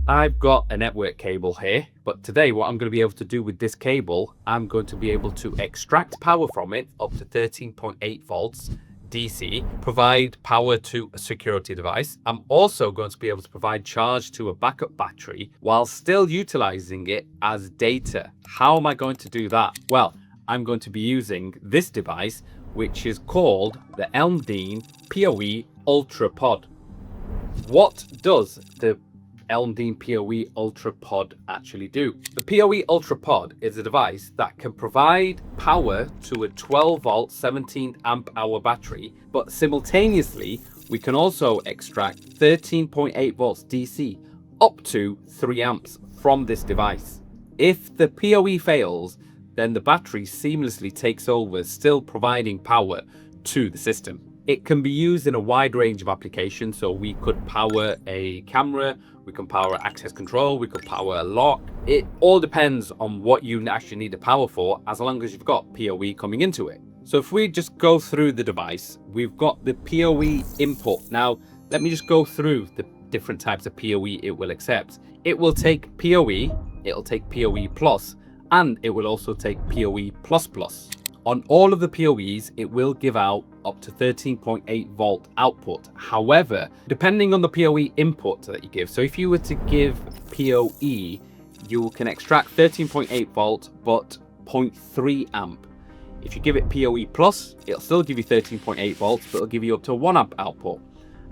I've got a network cable here, but today what I'm going to be able to do with this cable, I'm going to be able to extract power from it up to 13.8 volts DC, provide power to a security device. I'm also going to be able to provide charge to a backup battery while still utilizing it as data. How am I going to do that? Well, I'm going to be using this device, which is called the Elmdene PoE Ultra Pod. What does the Elmdene PoE Ultra Pod actually do? The PoE Ultra Pod is a device that can provide power to a 12 volt 17 amp hour battery, but simultaneously we can also extract 13.8 volts DC up to 3 amps from this device. If the PoE fails, then the battery seamlessly takes over, still providing power to the system. It can be used in a wide range of applications, so we could power a camera, we can power access control, we could power a lock. It all depends on what you actually need the power for, as long as you've got PoE coming into it. So if we just go through the device, we've got the PoE input. Now, let me just go through the different types of PoE it will accept. It will take PoE, it'll take PoE plus, and it will also take PoE plus plus. On all of the PoEs, it will give out up to 13.8 volt output. However, depending on the PoE input that you give, so if you were to give PoE, you can extract 13.8 volt, but 0.3 amp. If you give it PoE plus, it'll still give you 13.8 volts, but it'll give you up to 1 amp output.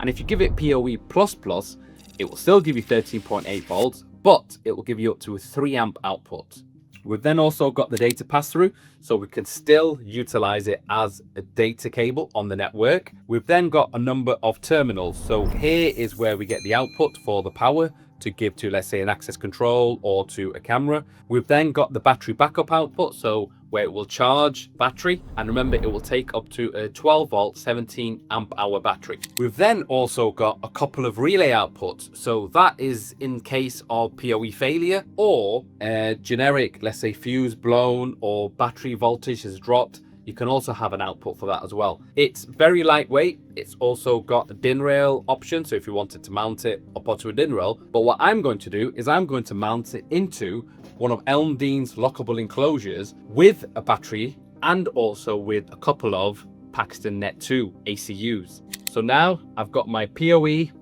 And if you give it PoE plus plus, it will still give you 13.8 volts, but it will give you up to a 3 amp output. We've then also got the data pass-through, so we can still utilize it as a data cable on the network. We've then got a number of terminals. So here is where we get the output for the power to give to, let's say, an access control or to a camera. We've then got the battery backup output, so where it will charge battery, and remember, it will take up to a 12 volt 17 amp hour battery. We've then also got a couple of relay outputs, so that is in case of PoE failure or a generic, let's say, fuse blown or battery voltage has dropped. You can also have an output for that as well. It's very lightweight. It's also got a DIN rail option, so if you wanted to mount it up onto a DIN rail. But what I'm going to do is I'm going to mount it into one of Elmdene's lockable enclosures with a battery and also with a couple of Paxton Net 2 ACUs. So now I've got my PoE++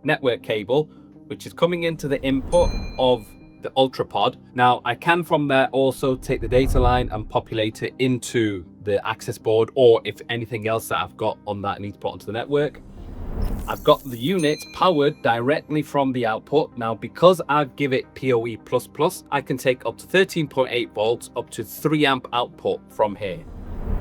network cable, which is coming into the input of the Ultra Pod. Now I can from there also take the data line and populate it into the access board, or if anything else that I've got on that I need to put onto the network. I've got the unit powered directly from the output. Now, because I give it PoE++, I can take up to 13.8 volts, up to 3 amp output from here.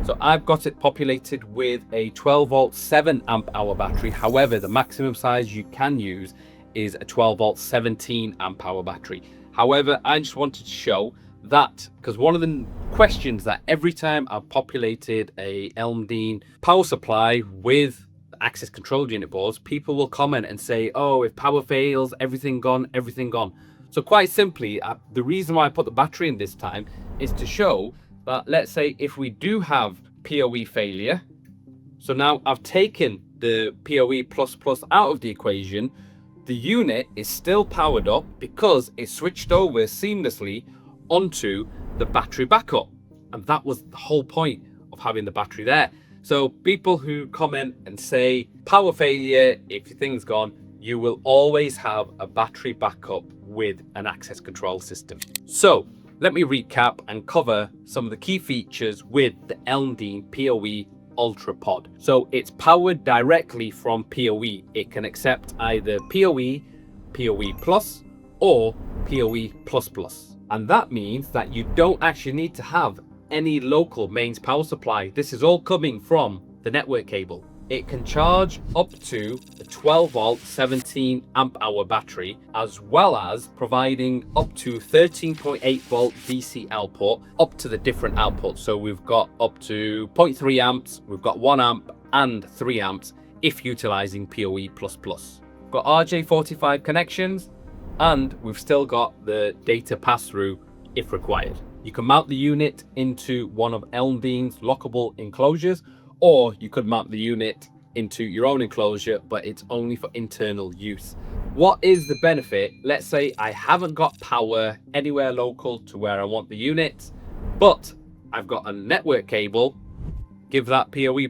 So I've got it populated with a 12 volt 7 amp hour battery. However, the maximum size you can use is a 12 volt 17 amp hour battery. However, I just wanted to show that, because one of the questions that every time I've populated a Elmdene power supply with access control unit boards, people will comment and say, oh, if power fails, everything gone, everything gone. So quite simply, the reason why I put the battery in this time is to show that, let's say if we do have PoE failure, so now I've taken the PoE++ out of the equation, the unit is still powered up because it switched over seamlessly onto the battery backup. And that was the whole point of having the battery there. So people who comment and say power failure, if your thing's gone, you will always have a battery backup with an access control system. So let me recap and cover some of the key features with the Elmdene PoE Ultra Pod. So it's powered directly from PoE. It can accept either PoE, PoE+, or PoE++. And that means that you don't actually need to have any local mains power supply. This is all coming from the network cable. It can charge up to a 12 volt 17 amp hour battery, as well as providing up to 13.8 volt DC output up to the different outputs. So we've got up to 0.3 amps, we've got 1 amp and 3 amps if utilizing PoE++. We've got RJ45 connections, and we've still got the data pass-through if required. You can mount the unit into one of Elmdene's lockable enclosures, or you could mount the unit into your own enclosure, but it's only for internal use. What is the benefit? Let's say I haven't got power anywhere local to where I want the unit, but I've got a network cable. Give that PoE++,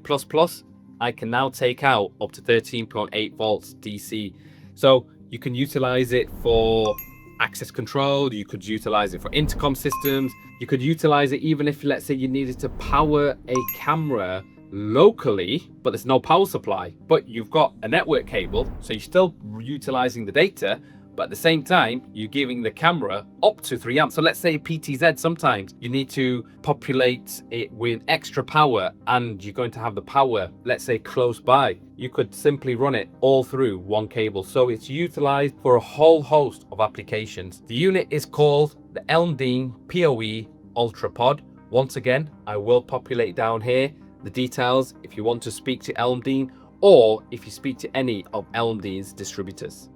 I can now take out up to 13.8 volts DC. So you can utilize it for access control, you could utilize it for intercom systems, you could utilize it even if, let's say, you needed to power a camera locally, but there's no power supply, but you've got a network cable, so you're still utilizing the data, but at the same time, you're giving the camera up to 3 amps. So let's say PTZ, sometimes you need to populate it with extra power and you're going to have the power, let's say, close by. You could simply run it all through one cable. So it's utilized for a whole host of applications. The unit is called the Elmdene PoE UltraPod. Once again, I will populate down here the details if you want to speak to Elmdene or if you speak to any of Elmdene's distributors.